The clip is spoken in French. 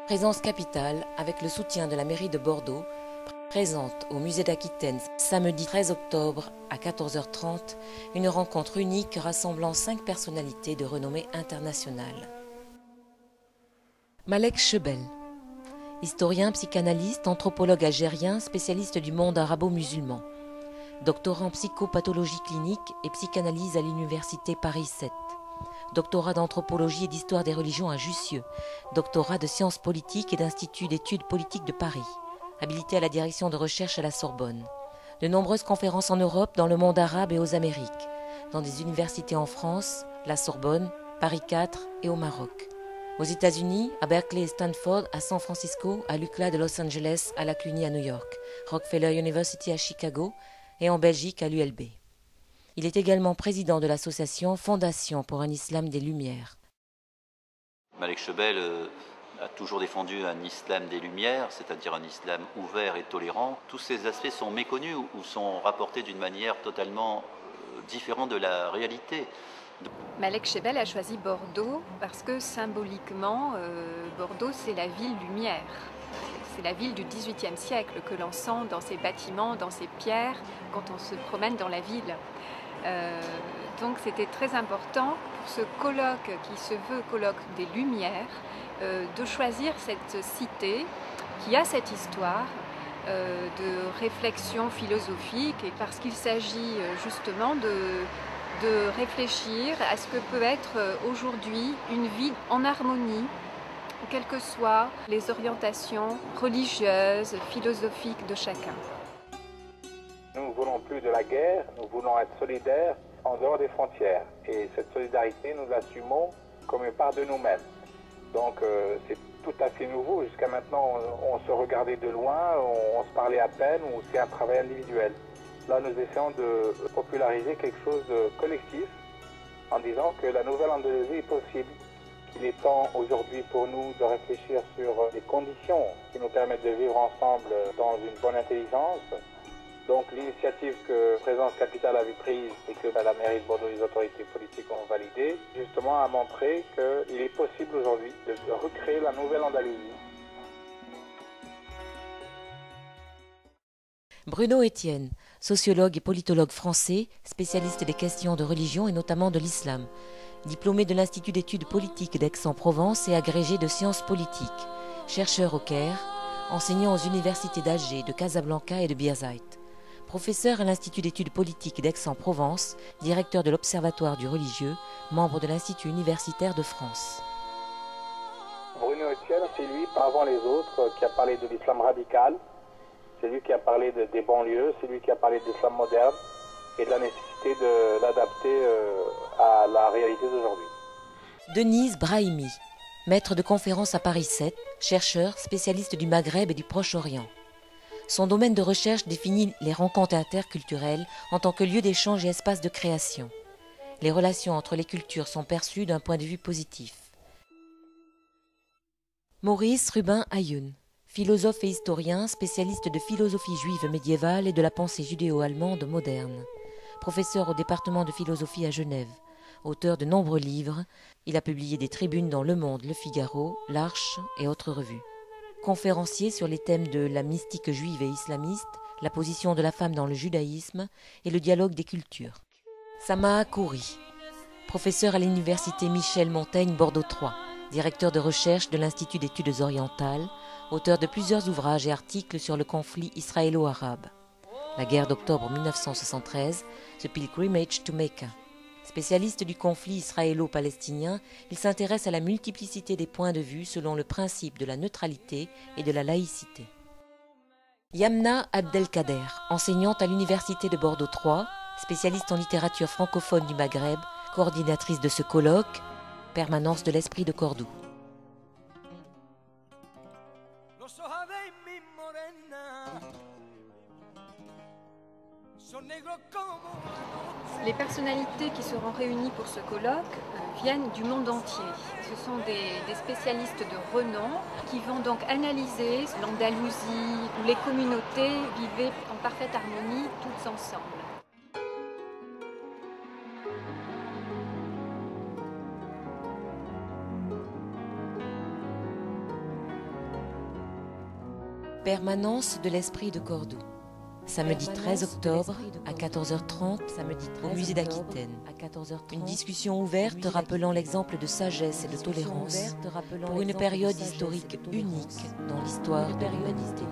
Présence capitale, avec le soutien de la mairie de Bordeaux, présente au musée d'Aquitaine samedi 13 octobre à 14h30 une rencontre unique rassemblant 5 personnalités de renommée internationale. Malek Chebel, historien, psychanalyste, anthropologue algérien, spécialiste du monde arabo-musulman, doctorant en psychopathologie clinique et psychanalyse à l'université Paris 7. Doctorat d'anthropologie et d'histoire des religions à Jussieu, doctorat de sciences politiques et d'Institut d'études politiques de Paris, habilité à la direction de recherche à la Sorbonne. De nombreuses conférences en Europe, dans le monde arabe et aux Amériques, dans des universités en France, la Sorbonne, Paris 4 et au Maroc. Aux États-Unis, à Berkeley et Stanford, à San Francisco, à l'UCLA de Los Angeles, à la CUNY à New York, Rockefeller University à Chicago et en Belgique à l'ULB. Il est également président de l'association Fondation pour un islam des Lumières. Malek Chebel a toujours défendu un islam des Lumières, c'est-à-dire un islam ouvert et tolérant. Tous ces aspects sont méconnus ou sont rapportés d'une manière totalement différente de la réalité. Malek Chebel a choisi Bordeaux parce que symboliquement, Bordeaux c'est la ville lumière. C'est la ville du XVIIIe siècle que l'on sent dans ses bâtiments, dans ses pierres, quand on se promène dans la ville. Donc c'était très important pour ce colloque qui se veut colloque des Lumières de choisir cette cité qui a cette histoire de réflexion philosophique, et parce qu'il s'agit justement de réfléchir à ce que peut être aujourd'hui une vie en harmonie, quelles que soient les orientations religieuses, philosophiques de chacun. Nous ne voulons plus de la guerre, nous voulons être solidaires en dehors des frontières. Et cette solidarité, nous l'assumons comme une part de nous-mêmes. Donc c'est tout à fait nouveau. Jusqu'à maintenant, on se regardait de loin, on se parlait à peine, ou c'est un travail individuel. Là, nous essayons de populariser quelque chose de collectif en disant que la nouvelle Andalousie est possible. Il est temps aujourd'hui pour nous de réfléchir sur les conditions qui nous permettent de vivre ensemble dans une bonne intelligence. Donc l'initiative que Présence Capitale avait prise et que la mairie de Bordeaux et les autorités politiques ont validée, justement a montré qu'il est possible aujourd'hui de recréer la nouvelle Andalousie. Bruno Etienne, sociologue et politologue français, spécialiste des questions de religion et notamment de l'islam, diplômé de l'Institut d'études politiques d'Aix-en-Provence et agrégé de sciences politiques, chercheur au Caire, enseignant aux universités d'Alger, de Casablanca et de Biarritz. Professeur à l'Institut d'études politiques d'Aix-en-Provence, directeur de l'Observatoire du religieux, membre de l'Institut universitaire de France. Bruno Etienne, c'est lui, avant les autres, qui a parlé de l'islam radical. C'est lui qui a parlé des banlieues, c'est lui qui a parlé de l'islam moderne et de la nécessité de l'adapter à la réalité d'aujourd'hui. Denise Brahimi, maître de conférences à Paris 7, chercheur, spécialiste du Maghreb et du Proche-Orient. Son domaine de recherche définit les rencontres interculturelles en tant que lieu d'échange et espace de création. Les relations entre les cultures sont perçues d'un point de vue positif. Maurice Rubin Ayoun, philosophe et historien, spécialiste de philosophie juive médiévale et de la pensée judéo-allemande moderne. Professeur au département de philosophie à Genève. Auteur de nombreux livres, il a publié des tribunes dans Le Monde, Le Figaro, L'Arche et autres revues. Conférencier sur les thèmes de la mystique juive et islamiste, la position de la femme dans le judaïsme et le dialogue des cultures. Samaha Khoury, professeur à l'université Michel Montaigne Bordeaux 3, directeur de recherche de l'Institut d'études orientales, auteur de plusieurs ouvrages et articles sur le conflit israélo-arabe. La guerre d'octobre 1973, The Pilgrimage to Mecca. Spécialiste du conflit israélo-palestinien, il s'intéresse à la multiplicité des points de vue selon le principe de la neutralité et de la laïcité. Yamna Abdelkader, enseignante à l'université de Bordeaux 3, spécialiste en littérature francophone du Maghreb, coordinatrice de ce colloque, permanence de l'Esprit de Cordoue. Les personnalités qui seront réunies pour ce colloque viennent du monde entier. Ce sont des spécialistes de renom qui vont donc analyser l'Andalousie où les communautés vivaient en parfaite harmonie toutes ensemble. Permanence de l'Esprit de Cordoue. Samedi 13 octobre à 14h30 au musée d'Aquitaine. Une discussion ouverte rappelant l'exemple de sagesse et de tolérance pour une période historique unique dans l'histoire de l'humanité.